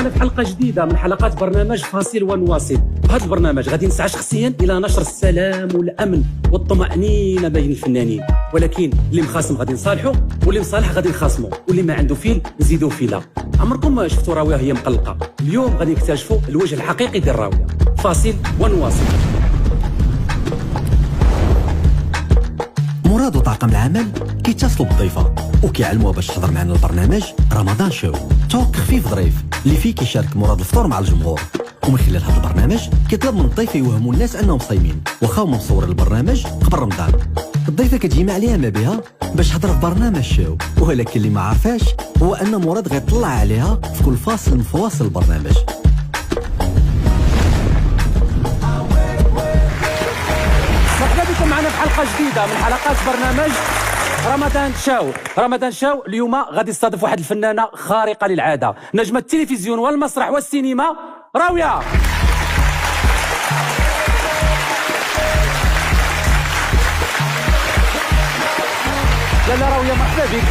معنا في حلقة جديدة من حلقات برنامج فاصل ونواصل. هذا البرنامج غادي نسعى شخصيا إلى نشر السلام والأمن والطمأنينة بين الفنانين، ولكن اللي مخاصم غادي نصالحه، واللي مصالح غادي نخاصمه، واللي ما عنده فيل نزيدوه فيلا. عمركم شفتوا راوية هي مقلقة؟ اليوم غادي نكتشفوا الوجه الحقيقي ديال راوية. فاصل ونواصل. مراد وطاقم العمل كيتصلوا بالضيفه وكيعلموها باش تحضر معنا البرنامج رمضان شو توك خفيف ظريف اللي فيه كيشارك مراد الفطور مع الجمهور. ومن خلال هذا البرنامج كيطلب من الضيف يوهموا الناس انهم صايمين واخا هما مصورين البرنامج قبل رمضان. الضيفه كتجمع عليها ما بها باش تهضر في برنامج شو، ولكن اللي ما عارفاش هو ان مراد غيطلع عليها في كل فاصل من فواصل البرنامج. مرحبا بكم معنا في حلقة جديدة من حلقات برنامج رمضان شو. اليوم غادي نستضيف واحد الفنانة خارقة للعادة، نجمة التلفزيون والمسرح والسينما، راوية. لا راوية، مرحبا بك.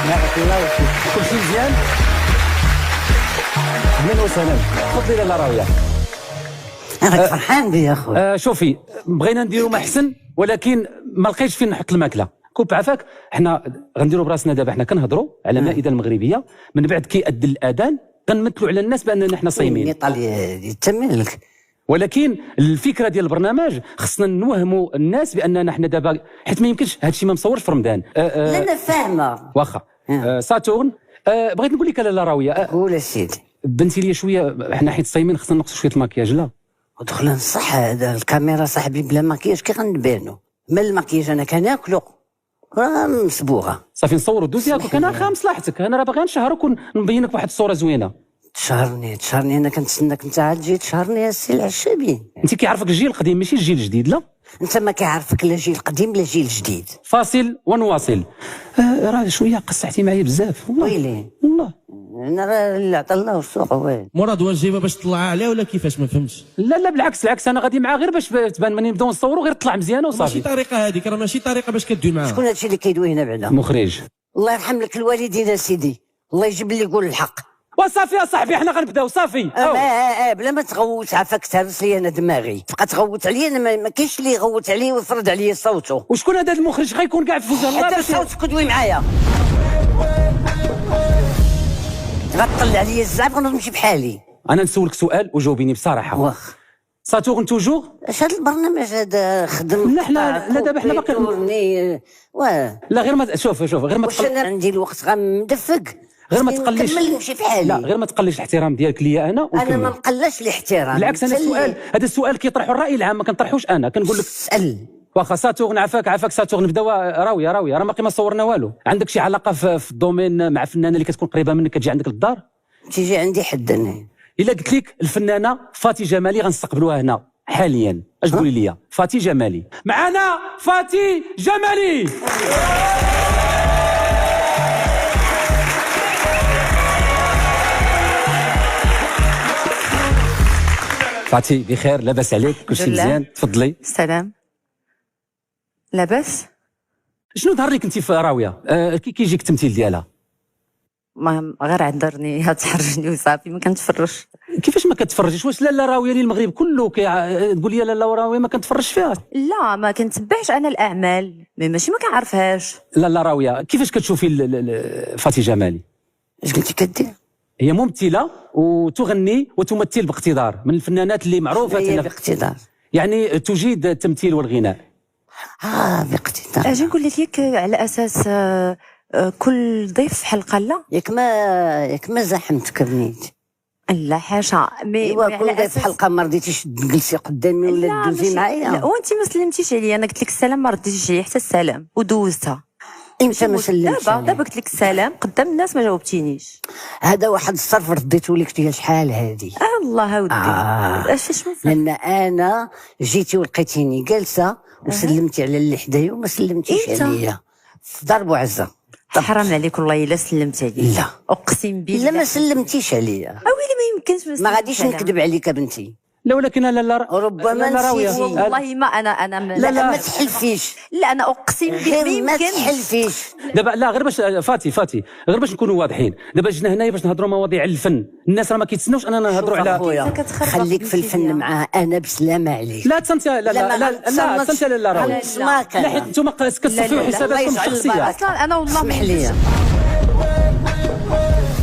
بارك الله فيك. كل شيء مزيان؟ اهلا وسهلا، تفضلي لاله راوية. انا فرحان بيا اخويا. شوفي، بغينا نديرو ما احسن ولكن ما لقيتش فين نحط الماكله. كوب عفاك، حنا غنديرو براسنا دابا، حنا كنهضروا على مائده المغربيه، من بعد كيأذن الاذان كنمثلوا على الناس باننا حنا صايمين. ايطاليا يتمن لك، ولكن الفكره ديال البرنامج خصنا نوهموا الناس باننا حنا دابا، حيت ما يمكنش هادشي ما مصورش في رمضان. لا انا فاهمه واخا. ساتورن، بغيت نقول لك لاله راويه، قول سيدي. بنتي لي شويه، حنا حيت صايمين خصنا نقصوا شويه الماكياج. لا ودخل نصح هذا الكاميرا صاحبي بلا ماكياج كي غنبانو، من الماكياج انا كناكلو راه مصبوغه. صافي نصوروا دوزي هاكا، انا خا مصلحتك، انا راه باغي نشهرك ونبينك واحد الصوره زوينه. تشهرني انا كنتسناك انت عاد تجي تشهرني السي العشابي. انت كيعرفك الجيل القديم ماشي الجيل الجديد. لا انت ما كيعرفك لا جيل قديم لا جيل جديد. فاصل ونواصل. راه شويه قصحتي معايا بزاف ويلي والله. انا راه اللي عطا الله السوق وين مراد واش جايبه باش تطلع عليه ولا كيفاش؟ ما فهمتش. لا بالعكس انا غادي معاه غير باش تبان مني نبداو نصوروا غير تطلع مزيانه ماشي وصافي. طريقه هذيك، راه ماشي طريقه باش كدوي معاها. شكون هادشي اللي كيدوي هنا بعدا؟ مخرج. الله يرحم لك الوالدين سيدي، الله يجيب اللي يقول الحق. وصافي يا صاحبي حنا غنبداو صافي. بلا ما تغوت، عافاك تهرس لي انا دماغي، تبقى تغوت عليا انا، ما كاينش اللي يغوت عليه ويفرض عليا صوته. وشكون هذا المخرج غيكون كاع في وجه الله هذا باش صوتك دوي معايا، غطل عليا الزعف غنمشي بحالي. انا نسولك سؤال وجاوبيني بصراحه. واخ ساتورن توجور. اش هذا البرنامج هذا خدم؟ لا دابا حنا باقي لا غير ما شوف غير ما واش انا عندي الوقت غمدفق غير ما تقليش. نكمل نمشي بحالي. لا غير ما تقليش الاحترام ديالك ليا انا ما نقلاش الاحترام. بالعكس انا السؤال هذا السؤال كيطرحوا الراي العام، ما كنطرحوش انا، كنقول لك اسال. واخا ساتورن، عافاك ساتورن، نبداو. راويه راه باقي ما صورنا والو. عندك شي علاقه في الدومين مع فنانه اللي كتكون قريبه منك كتجي عندك للدار؟ تيجي عندي حد انا. الا قلت لك الفنانه فاتي جمالي غنستقبلوها هنا حاليا، اش تقولي لي؟ فاتي جمالي معنا، فاتي جمالي. فاتي بخير؟ لاباس عليك؟ كلشي مزيان؟ تفضلي. سلام. لاباس؟ شنو ظهر لك انت في راويه؟ كيجيك التمثيل ديالها؟ ما غير عذرني تحرجني وصافي، ما كنتفرجش. كيفاش ما كتفرجيش؟ واش لاله راويه اللي المغرب كله تقول لي لاله راويه ما كنتفرجش فيها؟ لا ما كنتبعش انا الاعمال، ماشي ما كنعرفهاش. لاله راويه كيفاش كتشوفي فاتي جمالي؟ اش كنتي كدير؟ هي ممثله وتغني وتمثل باقتدار، من الفنانات اللي معروفه. هي باقتدار، يعني تجيد التمثيل والغناء. باقتدار. اجي نقول لك على اساس كل ضيف في حلقه. لا ياك ما زحمتك بنيت. لا حاشا، ايوا كل ضيف في حلقه ما رضيتيش تجلسي قدامي ولا تدوزي معايا. لا وانت ما سلمتيش عليا، انا قلت لك السلام ما رديتيش عليا حتى السلام ودوزتها. امتى ما سلمتش؟ دابا قلت لك السلام قدام الناس ما جاوبتينيش. هذا واحد الصرف رديته لك ديال شحال هذه. الله ودي اش لان انا جيتي ولقيتيني جالسه وسلمتي على اللي حدايا وما سلمتيش عليا في ضرب وعزه. حرام عليك والله الا سلمت عليا. لا اقسم بالله لا ما سلمتيش عليا. اويلي ما يمكنش ما غاديش نكذب عليك بنتي. لا ولكن لا ربما لا راوية. نسيتي. والله ما انا لا ما تحلفيش، لا انا اقسم بالله غير ما يمكن تحلفيش. دابا لا غير باش فاتي غير باش نكونوا واضحين. دابا جينا هنايا باش نهضروا مواضيع على الفن، الناس راه ما كيتسناوش اننا نهضروا على خويا كتخربق خليك في بنتي الفن ليا. معاه، انا بسلامة عليك. لا تسنتي لا تسنتي لا راوية. غنسمعك لا حيت انتم كتصفيو حساباتكم الله يجعل الشخصيه. البركة. اصلا انا والله اسمح لي،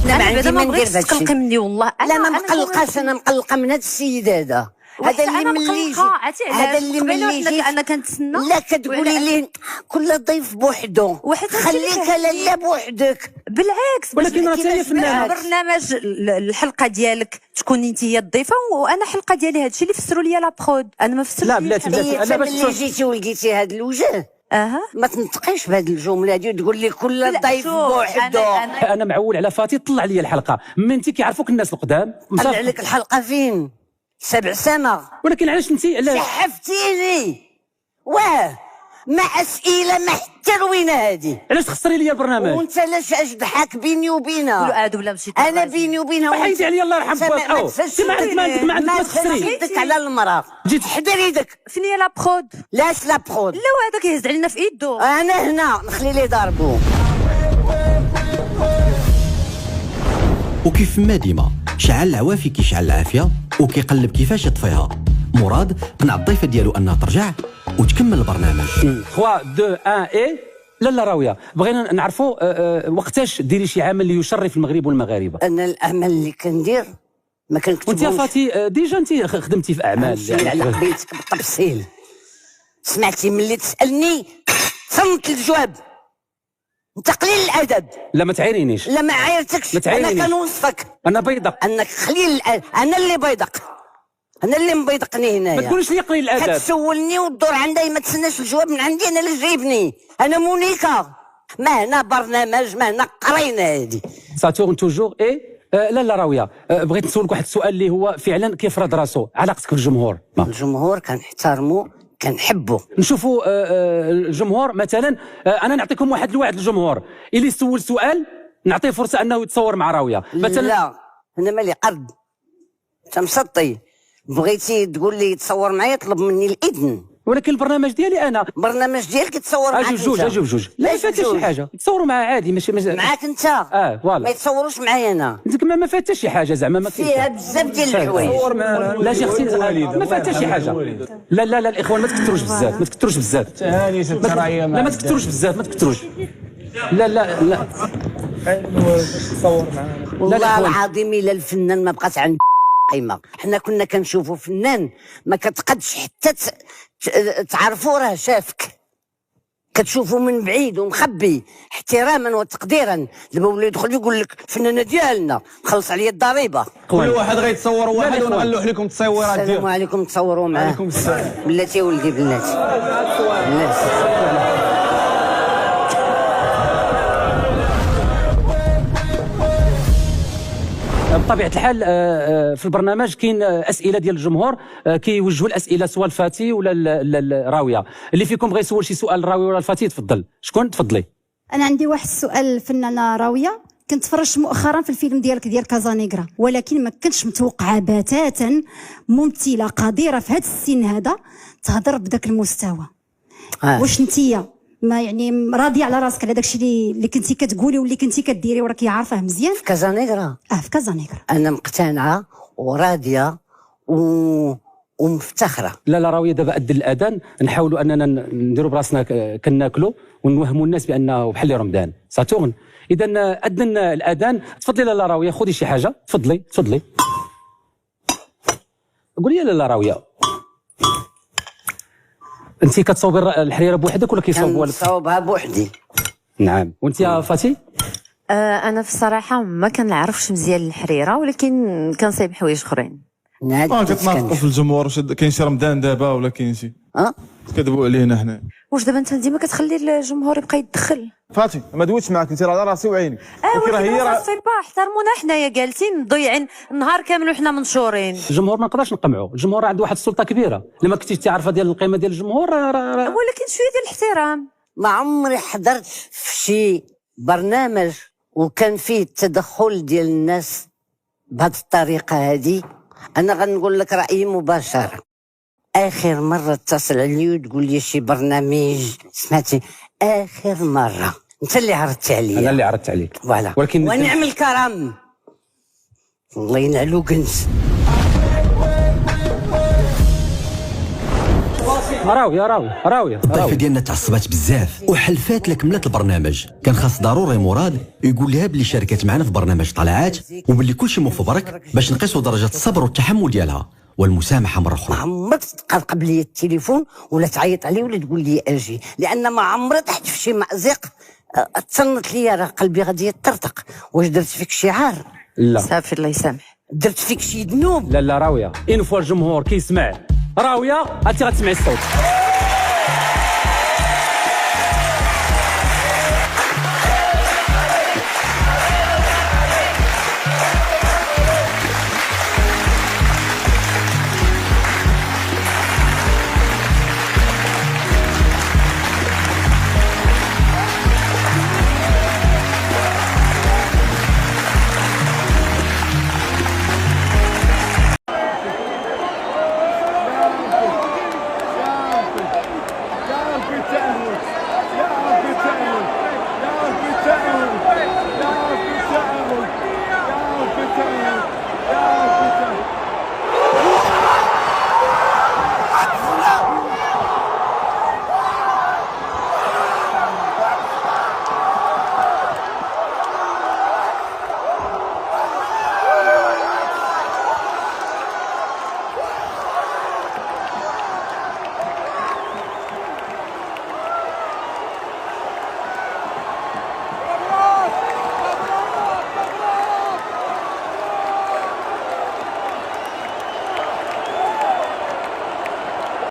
انا ما عندي بعدا ما ما ندير بغيتش داك الشيء. تقلقي مني والله. لا ما مقلقاش، انا مقلقه من هذا السيد هذا. هذا اللي أنا ملي يجي، مقلقة. عرفتي علاش؟ هذا اللي قبيله ملي يجي انا كنتسنى لا كتقولي لي كل ضيف بوحده، واحد خليك لاله بوحدك. بالعكس ولكن راه باش حتى هي فنانة. برنامج الحلقه ديالك تكون انت هي الضيفه وانا حلقه ديالي هادشي اللي فسروا لي لا برود. انا ما فسرتش لا بلاتي هي لا باش ملي جيتي ولقيتي هذا الوجه اها ما تنطقيش بهذه الجمله هذه وتقول لي كل لا، ضيف شوف، بوحده. انا معول على فاتي طلع لي الحلقه من انت كيعرفوك الناس القدام طلع لك الحلقه فين؟ 7 سنة ولكن علاش انت علاش شحفتيني. واه ما اسئله ما حتى روينه هذه. علاش تخسري لي البرنامج؟ وانت لاش اش ضحك بيني وبينها؟ عاد ولا مشيت انا بيني وبينها حيدي عليا الله يرحم باك. او ما عندك ما تخسري. يدك على المراه، جيت حضر يدك. فين هي لا برود؟ لاش لا برود، لا هذاك يهز علينا في يدو. انا هنا نخلي ليه ضربو. وكيف ما ديما شعل العوافي كيشعل العافيه وكيقلب كيفاش يطفيها. مراد قنع الضيفه ديالو انها ترجع وتكمل البرنامج. 3 2 1 اي لا راويه بغينا نعرفوا وقتاش ديري شي عمل اللي يشرف المغرب والمغاربه. انا الامل اللي كندير ما كنكتبوش. وانت يا فاتي ديجا انت خدمتي في اعمال نمشي على قضيتك بالتفصيل. سمعتي ملي تسالني صمت الجواب. انت قليل الادب. لا ما تعيرينيش. لا ما عايرتكش، ما تعايرينيش. انا كنوصفك انا بيضق. انك قليل الادب. انا اللي بيضق، انا اللي مبيضقني هنايا. ما تقوليش لي قليل الادب. كتسولني والدور عندي ما تسناش الجواب من عندي. انا اللي جايبني، انا مونيكا. ما هنا برنامج، ما هنا قرينه هذه. ساتورن توجور اي لا راويه بغيت نسولك واحد السؤال اللي هو فعلا كيفرض راسو علاقتك بالجمهور. الجمهور كنحترمو كنحبو. نشوفوا الجمهور مثلا انا نعطيكم واحد الوعد للجمهور اللي سول سؤال نعطيه فرصه انه يتصور مع راويه مثلا. لا انا مالي قرد، انت مسطي. بغيتي تقول لي تصور معايا طلب مني الاذن. ولكن البرنامج ديالي انا برنامج ديالك يتصور معاك اجي بجوج لا ماشي فات شي بجوج. حاجه يتصوروا معاه عادي ماشي معاك انت. ما فوالا يتصوروش معايا انا. انت ما فات شي حاجه زعما ما فيها بزاف ديال الحوايج. لا جي اختي ما فات شي حاجه. لا الاخوان ما تكثروش بزاف، ما تكثروش بزاف. لا ما تكثروش بزاف، ما تكثروش. لا والله العظيم الا الفنان ما بقات عنده قيمه. حنا كنا كنشوفوا فنان ما كتقدش حتى تعرفوا راه شافك، كتشوفوا من بعيد ومخبي احتراما وتقديرا. دابا ولا يدخل يقول لك فنانه ديالنا خلص عليا الضريبه. كل واحد غيتصور واحد ونغلوح لكم التصويرات السلام ديالكم. عليكم، تصوروا معاه. عليكم السلام. بلاتي ولدي بلاتي بلاتي. بطبيعه الحال في البرنامج كاين اسئله ديال الجمهور كيوجهوا الاسئله سواء الفاتي ولا الراويه. اللي فيكم بغى يسول شي سؤال الراوي ولا الفاتي تفضل. شكون؟ تفضلي. انا عندي واحد السؤال الفنانه راويه. كنت تفرجت مؤخرا في الفيلم ديالك ديال كازانيغرا، ولكن ما كنتش متوقعه بتاتا ممثله قديره في هذا السن هذا تهضر بداك المستوى. واش نتيا ما يعني راضيه على راسك على داكشي اللي كنتي كتقولي واللي كنتي كديري وراكي عارفاه مزيان؟ في كازانيغرا في كازانيغرا انا مقتنعه وراضيه ومفتخره. لا راويه دابا أذن الاذان نحاولوا اننا نديروا براسنا كناكلوا ونوهموا الناس بانه بحال رمضان ساتورن. اذا اذن الاذان. تفضلي لا راويه خذي شي حاجه. تفضلي قولي لا راويه انت كتصوبي الحريره بوحدك ولا كيصوبوها لك؟ كنصاوبها بوحدي. نعم. وانت يا فاتي؟ انا في الصراحه ما كنعرفش مزيان الحريره ولكن كنصايب حوايج اخرين. كتناقضوا في الجمهور. واش كاين شي رمضان دابا ولا كاين شي كذبوا علينا حنا؟ واش دابا انت ديما كتخلي الجمهور يبقى يتدخل؟ فاتي ما دويتش معاك انت على راسي وعيني. ولكن راه سي با احترمونا حنايا جالسين مضيعين النهار كامل وحنا منشورين. الجمهور ما نقدرش نقمعوا. الجمهور عنده واحد السلطه كبيره. لما كنتيش تعرفها ديال القيمه ديال الجمهور ولكن شويه ديال الاحترام. ما عمري حضرت في شي برنامج وكان فيه التدخل ديال الناس بهذه الطريقه هذه انا غنقول لك رايي مباشره. اخر مره اتصل علي وتقول لي شي برنامج سمعتي، اخر مره انت اللي عرضتي عليا. انا اللي عرضت عليك فوالا، ولكن ونعم الكرم الله ينعلو كنز. راوية الضيفه ديالنا تعصبات بزاف وحلفات لك ملات البرنامج. كان خاص ضروري مراد يقول لها بلي شاركت معنا في برنامج طلعات وبلي كلشي مفبرك باش نقيسوا درجه الصبر والتحمل ديالها والمسامحه مره ما اخرى. عمرك تقرقب لي التليفون ولا تعيط عليه ولا تقول لي اجي، لان ما عمري طحت في شي مأزق تصنت لي راه قلبي غادي يطرطق. واش درت فيك شي عار؟ لا صافي الله يسامح. درت فيك شي ذنوب؟ لا راوية، اين فوا الجمهور كيسمع راوية انت غتسمعي الصوت.